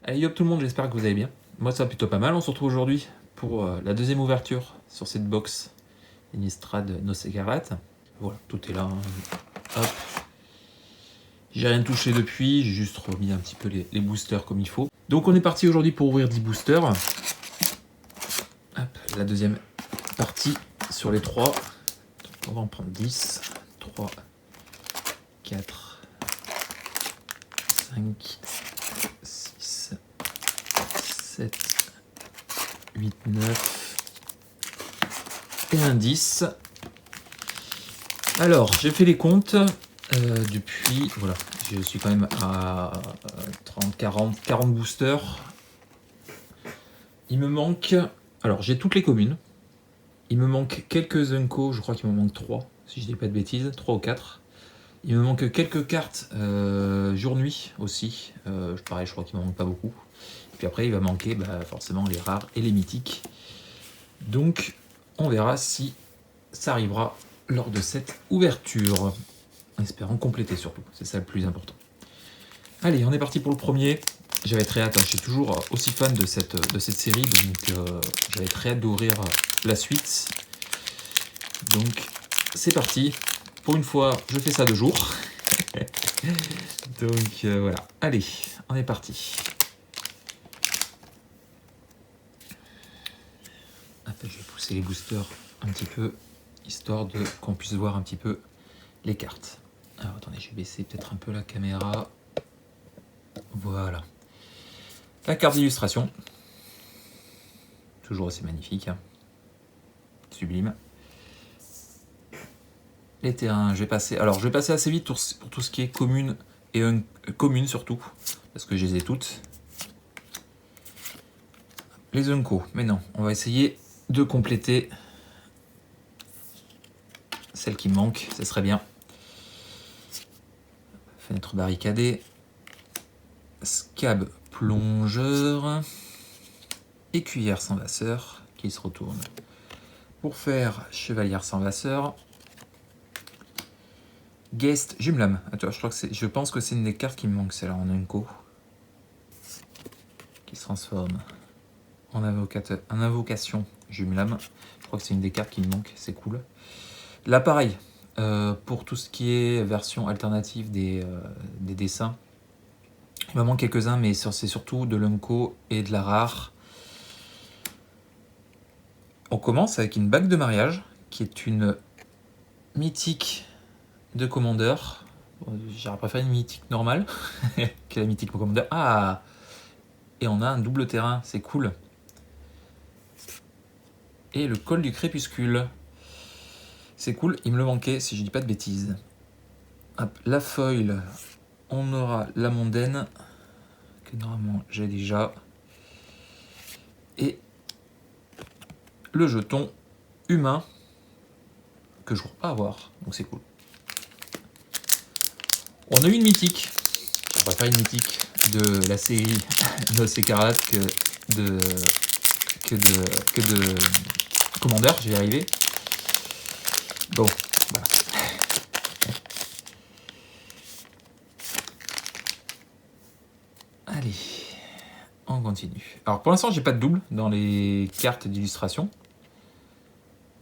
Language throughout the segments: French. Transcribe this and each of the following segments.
Allez hop tout le monde, j'espère que vous allez bien. Moi ça va plutôt pas mal, on se retrouve aujourd'hui pour la deuxième ouverture sur cette box Innistrad Nos Écarlates. Voilà, tout est là. Hop. J'ai rien touché depuis, j'ai juste remis un petit peu les boosters comme il faut. Donc on est parti aujourd'hui pour ouvrir 10 boosters. Hop, la deuxième partie sur les 3. On va en prendre 10. 3, 4, 5, 6, 7, 8, 9 et un 10. Alors, j'ai fait les comptes depuis, voilà, je suis quand même à 30, 40 boosters. Il me manque, alors j'ai toutes les communes. Il me manque quelques Unco, je crois qu'il me manque 3, si je dis pas de bêtises, 3 ou 4. Il me manque quelques cartes jour-nuit aussi. Pareil, je crois qu'il me manque pas beaucoup. Et puis après, il va manquer forcément les rares et les mythiques. Donc, on verra si ça arrivera lors de cette ouverture. En espérant compléter surtout, c'est ça le plus important. Allez, on est parti pour le premier. J'avais très hâte, hein, je suis toujours aussi fan de cette série, donc j'avais très hâte d'ouvrir la suite. Donc, c'est parti. Pour une fois, je fais ça de jour. Donc voilà, allez, on est parti. Hop, je vais pousser les boosters un petit peu, histoire de qu'on puisse voir un petit peu les cartes. Alors attendez, je vais baisser peut-être un peu la caméra. Voilà. La carte d'illustration. Toujours assez magnifique. Hein. Sublime. Les terrains, je vais passer. Alors je vais passer assez vite pour tout ce qui est commune et commune surtout. Parce que je les ai toutes. Les Unco. Mais non, on va essayer de compléter celle qui me manque, ça serait bien. Fenêtre barricadée. Scab plongeur. Écuyère sans vasseur qui se retourne pour faire chevalière sans vasseur. Guest Jumlam. Attends, je pense que c'est une des cartes qui me manque, celle-là en Unco. Qui se transforme en invocation Jumlam. Je crois que c'est une des cartes qui me manque, c'est cool. Là, pareil, pour tout ce qui est version alternative des dessins, il me manque quelques-uns, mais c'est surtout de l'Unco et de la rare. On commence avec une bague de mariage, qui est une mythique de commandeur. J'aurais préféré une mythique normale que la mythique commandeur. Ah! Et on a un double terrain, c'est cool. Et le col du crépuscule. C'est cool, il me le manquait si je dis pas de bêtises. Hop, la foil, on aura la mondaine, que normalement j'ai déjà. Et le jeton humain, que je ne crois pas avoir, donc c'est cool. On a eu une mythique. Je préfère une mythique de la série Nos Écarlates que de Commander, je vais y arriver. Bon, voilà. Allez, on continue. Alors pour l'instant, j'ai pas de double dans les cartes d'illustration.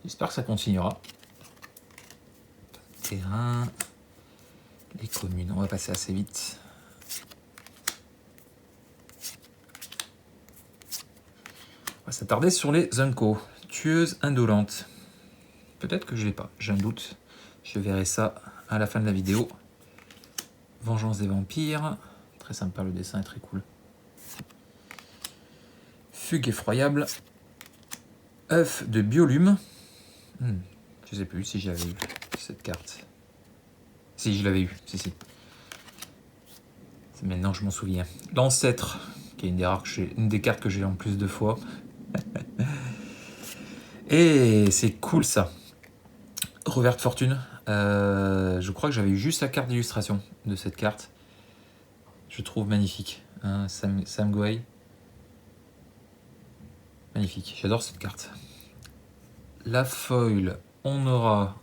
J'espère que ça continuera. Terrain, les communes, on va passer assez vite. On va s'attarder sur les Unco. Tueuse indolente. Peut-être que je l'ai pas, j'ai un doute. Je verrai ça à la fin de la vidéo. Vengeance des vampires. Très sympa, le dessin est très cool. Fugue effroyable. œuf de biolume. Je sais plus si j'avais eu cette carte. Si, je l'avais eu. Si. Maintenant, je m'en souviens. L'ancêtre, qui est une des cartes que j'ai en plus de fois. Et c'est cool ça. Reverte fortune. Je crois que j'avais eu juste la carte d'illustration de cette carte. Je trouve magnifique. Hein, Sam Goey. Magnifique. J'adore cette carte. La foil, on aura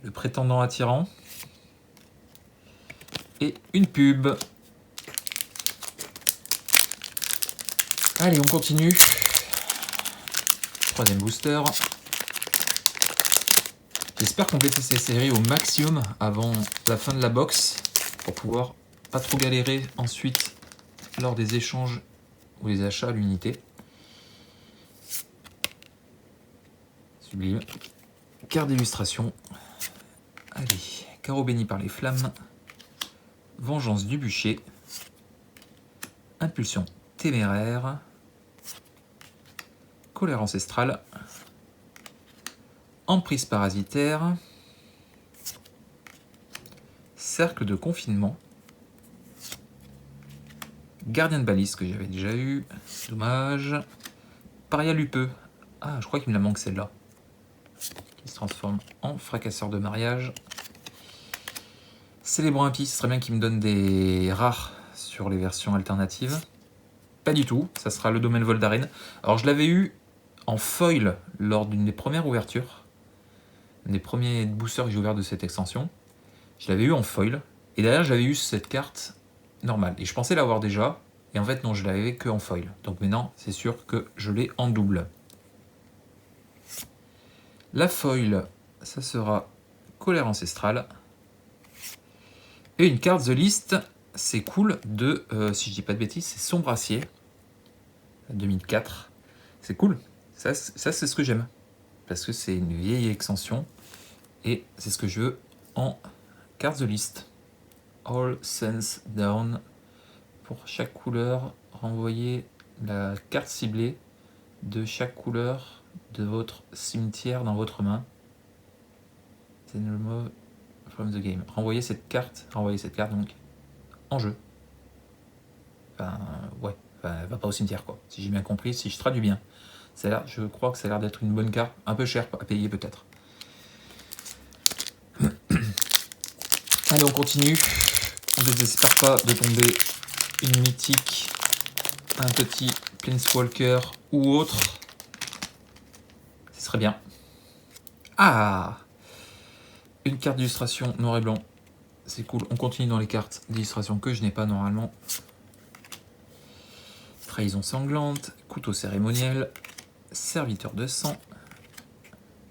le prétendant attirant et une pub. Allez, on continue. Troisième booster. J'espère compléter ces séries au maximum avant la fin de la box pour pouvoir pas trop galérer ensuite lors des échanges ou des achats à l'unité. Sublime. Carte d'illustration. Allez, carreau béni par les flammes. Vengeance du bûcher. Impulsion téméraire. Colère ancestrale. Emprise parasitaire. Cercle de confinement. Gardien de balise que j'avais déjà eu. Dommage. Paria lupeux. Ah, je crois qu'il me la manque celle-là. Qui se transforme en fracasseur de mariage. Célébrant impie, ce serait bien qu'il me donne des rares sur les versions alternatives. Pas du tout, ça sera le domaine Voldaren. Alors je l'avais eu en foil lors d'une des premières ouvertures. Un des premiers boosters que j'ai ouvert de cette extension. Je l'avais eu en foil. Et derrière j'avais eu cette carte normale. Et je pensais l'avoir déjà. Et en fait non, je l'avais que en foil. Donc maintenant c'est sûr que je l'ai en double. La foil, ça sera colère ancestrale. Et une carte The List, c'est cool, de, si je dis pas de bêtises, c'est Sombracier, 2004. C'est cool, ça c'est ce que j'aime, parce que c'est une vieille extension, et c'est ce que je veux en carte The List. All Sense Down, pour chaque couleur, renvoyer la carte ciblée de chaque couleur de votre cimetière dans votre main. C'est une remove from the game. Renvoyer cette carte donc en jeu. Enfin, ouais, enfin, elle va pas au cimetière quoi. Si j'ai bien compris, si je traduis bien. Je crois que ça a l'air d'être une bonne carte, un peu chère à payer peut-être. Allez, on continue. On ne désespère pas de tomber une mythique, un petit Planeswalker ou autre. Ce serait bien. Ah, une carte d'illustration noir et blanc. C'est cool. On continue dans les cartes d'illustration que je n'ai pas normalement. Trahison sanglante, couteau cérémoniel, serviteur de sang,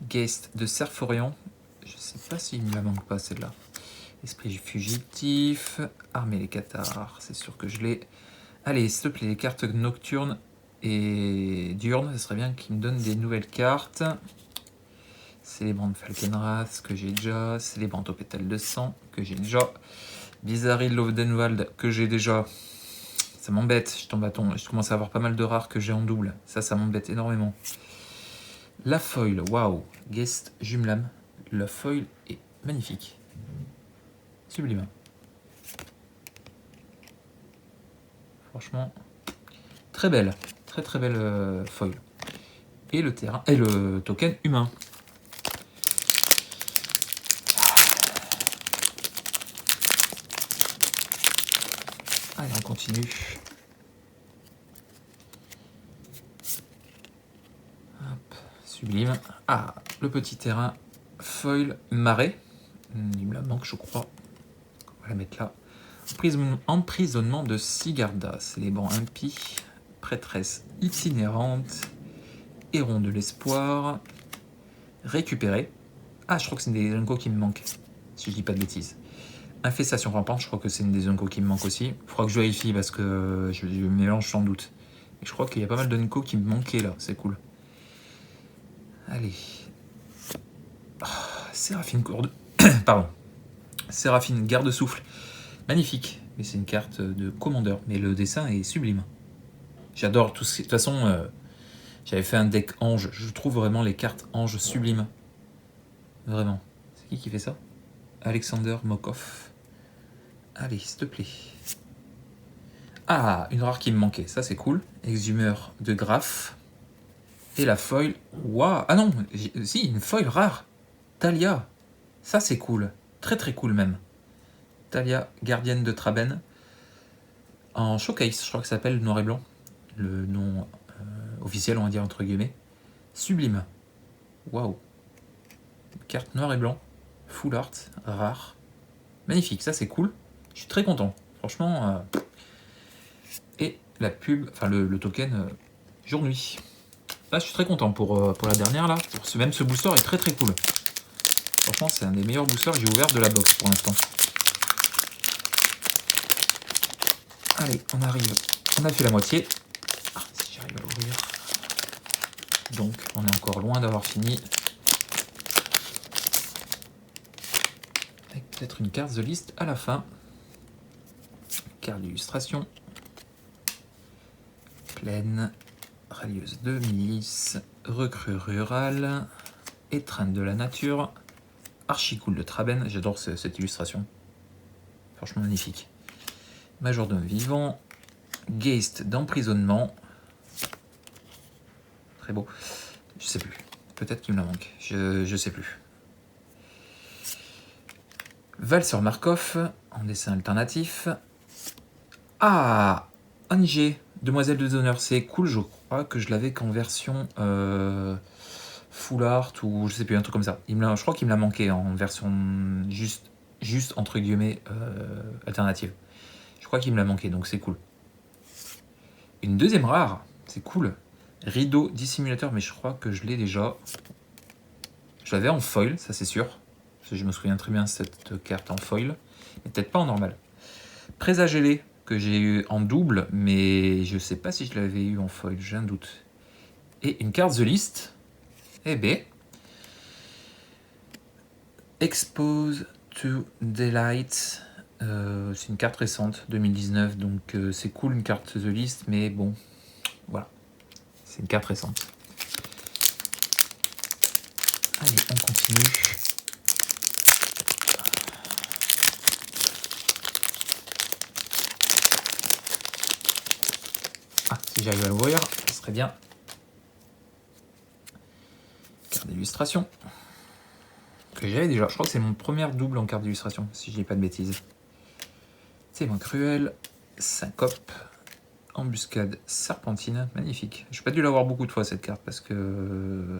Geist de Serforion. Je sais pas s'il me la manque pas celle-là. Esprit fugitif, armer les cathares, c'est sûr que je l'ai. Allez, s'il te plaît, les cartes nocturnes et diurnes, ce serait bien qu'ils me donnent des nouvelles cartes. Célébrant de Falkenrath, que j'ai déjà. Célébrant au pétale de sang, que j'ai déjà. Bizarril Lovenwald, que j'ai déjà. Ça m'embête, je commence à avoir pas mal de rares que j'ai en double. Ça m'embête énormément. La foil, waouh, Guest Jumlam. La foil est magnifique. Sublime. Franchement, très belle. Très belle foil. Et le terrain, et le token humain. Allez, on continue. Hop, sublime. Ah, le petit terrain foil marée. Il me la manque, je crois. On va la mettre là. Emprisonnement de Sigarda. Célébrant impie. Prêtresse itinérante. Héron de l'espoir. Récupérer. Ah, je crois que c'est des uncos qui me manquent. Si je dis pas de bêtises. Infestation rampante, je crois que c'est une des uncos qui me manque aussi. Il faudra que je vérifie parce que je mélange sans doute. Et je crois qu'il y a pas mal d'uncos qui me manquaient là, c'est cool. Allez. Oh, Séraphine Courde. Pardon. Séraphine Garde-Souffle. Magnifique. Mais c'est une carte de commandeur. Mais le dessin est sublime. J'adore tout ce. De toute façon, j'avais fait un deck ange. Je trouve vraiment les cartes anges sublimes. Vraiment. C'est qui fait ça? Alexander Mokov. Allez, s'il te plaît. Ah, une rare qui me manquait. Ça, c'est cool. Exhumeur de Graph. Et la foil. Waouh. Ah non, si, une foil rare. Talia. Ça, c'est cool. Très cool même. Talia, gardienne de Traben. En showcase, je crois que ça s'appelle noir et blanc. Le nom officiel, on va dire entre guillemets. Sublime. Waouh. Carte noir et blanc. Full art. Rare. Magnifique, ça c'est cool. Je suis très content. Franchement. Et la pub, enfin le token jour-nuit. Là, je suis très content pour la dernière là. Même ce booster est très très cool. Franchement, c'est un des meilleurs boosters que j'ai ouvert de la box pour l'instant. Allez, on arrive. On a fait la moitié. Ah, si j'arrive à l'ouvrir. Donc, on est encore loin d'avoir fini. Avec peut-être une carte de liste à la fin. Carte d'illustration. Plaine. Rallyeuse de milice. Recrue rurale. Étreinte de la nature. Archicool de Traben. J'adore cette illustration. Franchement magnifique. Majordome vivant. Geist d'emprisonnement. Très beau. Je sais plus. Peut-être qu'il me la manque. Je sais plus. Valseur Markov en dessin alternatif. Ah, Angé, Demoiselle de Donneur, c'est cool. Je crois que je l'avais qu'en version full art ou je sais plus, un truc comme ça. Je crois qu'il me l'a manqué en version juste entre guillemets alternative. Je crois qu'il me l'a manqué, donc c'est cool. Une deuxième rare, c'est cool. Rideau dissimulateur, mais je crois que je l'ai déjà. Je l'avais en foil, ça c'est sûr. Parce que je me souviens très bien de cette carte en foil. Mais peut-être pas en normal. Présagélé, que j'ai eu en double, mais je sais pas si je l'avais eu en foil, j'ai un doute. Et une carte The List. Eh ben. Expose to Daylight. C'est une carte récente, 2019, donc c'est cool une carte The List, mais bon, voilà. C'est une carte récente. Allez, on continue. Ah, si j'arrive à l'ouvrir, ce serait bien. Carte d'illustration. Que j'avais déjà. Je crois que c'est mon premier double en carte d'illustration, si je dis pas de bêtises. C'est moins cruel. Syncope. Embuscade serpentine. Magnifique. Je n'ai pas dû l'avoir beaucoup de fois cette carte parce que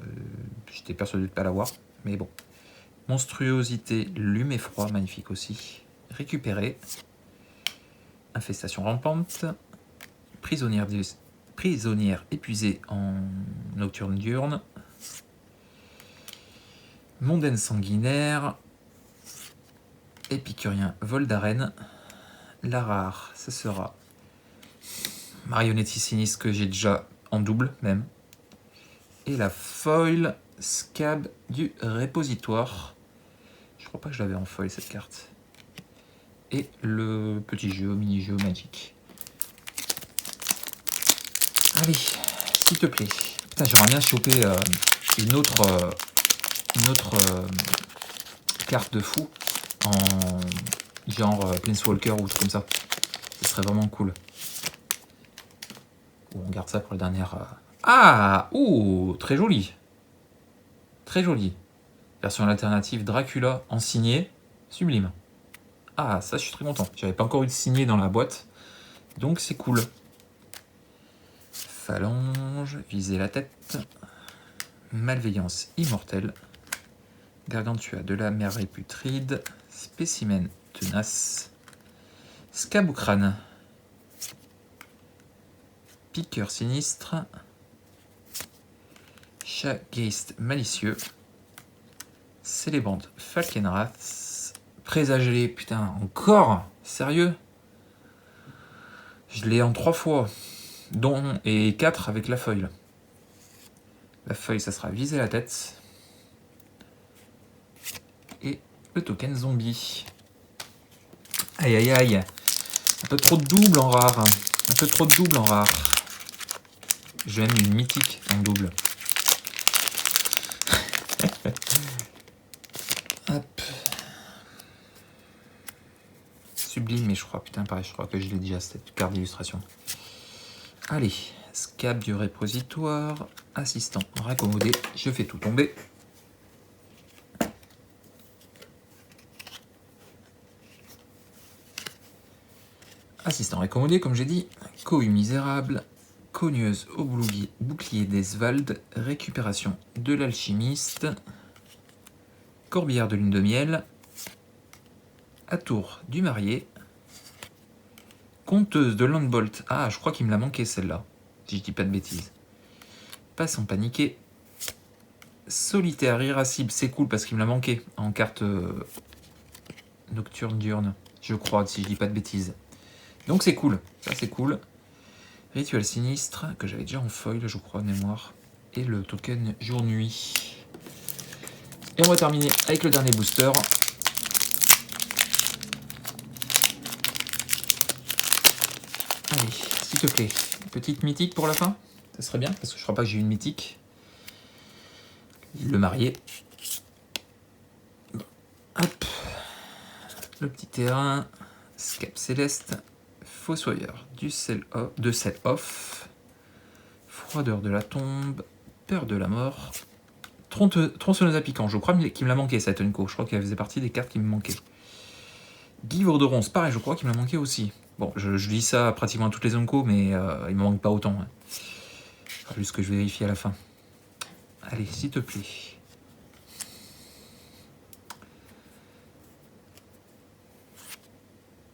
j'étais persuadé de ne pas l'avoir. Mais bon. Monstruosité, lume et froid. Magnifique aussi. Récupérer. Infestation rampante. Prisonnière épuisée en nocturne diurne. Mondaine sanguinaire. Épicurien vol d'arène. La rare, ça sera Marionnetti sinistre que j'ai déjà en double même. Et la foil scab du répositoire. Je crois pas que je l'avais en foil cette carte. Et le petit jeu, mini-jeu magique. Allez, s'il te plaît. Putain, j'aimerais bien choper une autre carte de fou en genre Planeswalker ou truc comme ça. Ce serait vraiment cool. On garde ça pour la dernière. Ah, ouh, très joli. Très joli. Version alternative Dracula en signé. Sublime. Ah, ça, je suis très content. J'avais pas encore eu de signé dans la boîte. Donc, c'est cool. Phalange, viser la tête. Malveillance immortelle. Gargantua de la mer réputride. Spécimen tenace. Scaboucrane. Piqueur sinistre. Chatgeist malicieux. Célébrante Falkenrath. Présagélé, putain, encore? Sérieux? Je l'ai en 3 fois, dont et 4 avec la feuille. La feuille, ça sera viser la tête. Et le token zombie. Aïe aïe aïe. Un peu trop de double en rare. Un peu trop de double en rare. Je vais même une mythique en double. Hop. Sublime, mais je crois, putain, pareil, je crois que je l'ai déjà cette carte d'illustration. Allez, scab du répositoire, assistant raccommodé, je fais tout tomber. Assistant raccommodé, comme j'ai dit, cohue misérable, cogneuse au bouclier d'Esvald, récupération de l'alchimiste, corbillard de lune de miel, atour du marié, Conteuse de Landbolt. Ah, je crois qu'il me l'a manqué celle-là, si je dis pas de bêtises. Pas sans paniquer. Solitaire, irascible, c'est cool parce qu'il me l'a manqué en carte nocturne diurne, je crois, si je dis pas de bêtises. Donc c'est cool, ça c'est cool. Rituel sinistre, que j'avais déjà en foil, je crois, de mémoire. Et le token jour-nuit. Et on va terminer avec le dernier booster. Allez, s'il te plaît, petite mythique pour la fin. Ça serait bien, parce que je crois pas que j'ai une mythique. Le marié. Hop. Le petit terrain. Scape céleste. Fossoyeur du de sel off. Froideur de la tombe. Peur de la mort. Tronçonneuse à piquant. Je crois qu'il me l'a manqué cette Unco. Je crois qu'elle faisait partie des cartes qui me manquaient. Givre de ronce, pareil, je crois qu'il me l'a manqué aussi. Bon, je dis ça pratiquement à toutes les Unco, mais il me manque pas autant. Hein. Juste que je vais vérifier à la fin. Allez, s'il te plaît.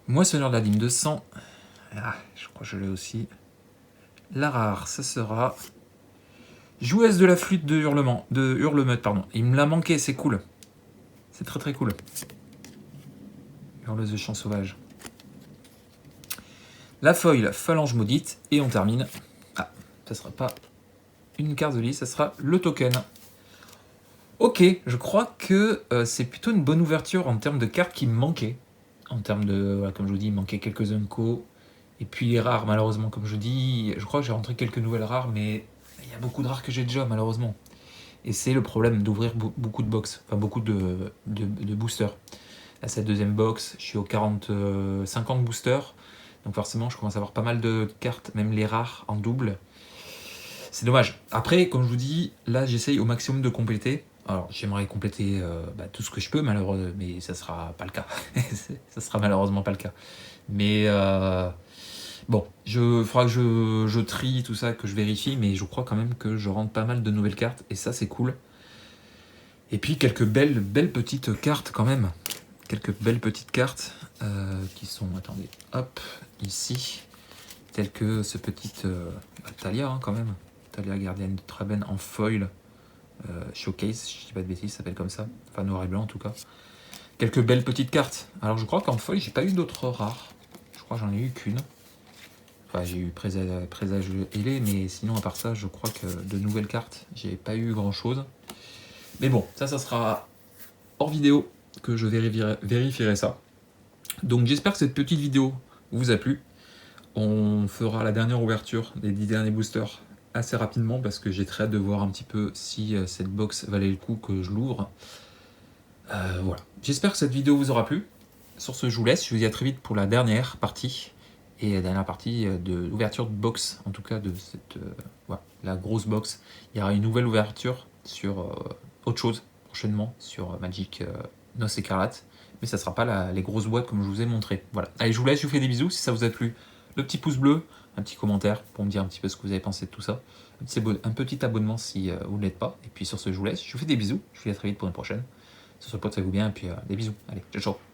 Moissonneur de la dîme de sang. Ah, je crois que je l'ai aussi. La rare, ça sera... Joueuse de la flûte de hurlemeute, pardon. Il me l'a manqué, c'est cool. C'est très très cool. Hurleuse de chant sauvage. La foil, phalange maudite. Et on termine. Ah, ça sera pas une carte de liste, ça sera le token. Ok, je crois que c'est plutôt une bonne ouverture en termes de cartes qui me manquaient. En termes de, voilà, comme je vous dis, il manquait quelques Unco. Et puis les rares, malheureusement, comme je dis, je crois que j'ai rentré quelques nouvelles rares, mais il y a beaucoup de rares que j'ai déjà, malheureusement. Et c'est le problème d'ouvrir beaucoup de box, enfin beaucoup de boosters. Là, cette deuxième box, je suis aux 50 boosters. Donc forcément, je commence à avoir pas mal de cartes, même les rares en double. C'est dommage. Après, comme je vous dis, là, j'essaye au maximum de compléter. Alors, j'aimerais compléter tout ce que je peux, malheureusement, mais ça sera pas le cas. Ça sera malheureusement pas le cas. Mais bon, il faudra que je trie tout ça, que je vérifie, mais je crois quand même que je rentre pas mal de nouvelles cartes, et ça, c'est cool. Et puis, quelques belles petites cartes quand même. Quelques belles petites cartes qui sont, attendez, hop, ici, telles que ce petit Talia, hein, quand même. Talia, gardienne de Traben en foil. Showcase, si je dis pas de bêtises, ça s'appelle comme ça. Enfin, noir et blanc en tout cas. Quelques belles petites cartes. Alors, je crois qu'en foil, j'ai pas eu d'autres rares. Je crois que j'en ai eu qu'une. Enfin, j'ai eu présage ailé, mais sinon, à part ça, je crois que de nouvelles cartes, j'ai pas eu grand chose. Mais bon, ça sera hors vidéo que je vérifierai ça. Donc, j'espère que cette petite vidéo vous a plu. On fera la dernière ouverture des 10 derniers boosters assez rapidement parce que j'ai très hâte de voir un petit peu si cette box valait le coup que je l'ouvre. Voilà. J'espère que cette vidéo vous aura plu. Sur ce, je vous laisse. Je vous dis à très vite pour la dernière partie. Et la dernière partie de l'ouverture de box, en tout cas de cette voilà, la grosse box. Il y aura une nouvelle ouverture sur autre chose prochainement, sur Magic Noce Écarlate. Mais ça ne sera pas les grosses boîtes comme je vous ai montré. Voilà. Allez, je vous laisse, je vous fais des bisous. Si ça vous a plu, le petit pouce bleu, un petit commentaire pour me dire un petit peu ce que vous avez pensé de tout ça. Un petit abonnement si vous ne l'êtes pas. Et puis sur ce, je vous laisse. Je vous fais des bisous. Je vous dis à très vite pour une prochaine. Sur ce, portez-vous bien et puis des bisous. Allez, ciao, ciao.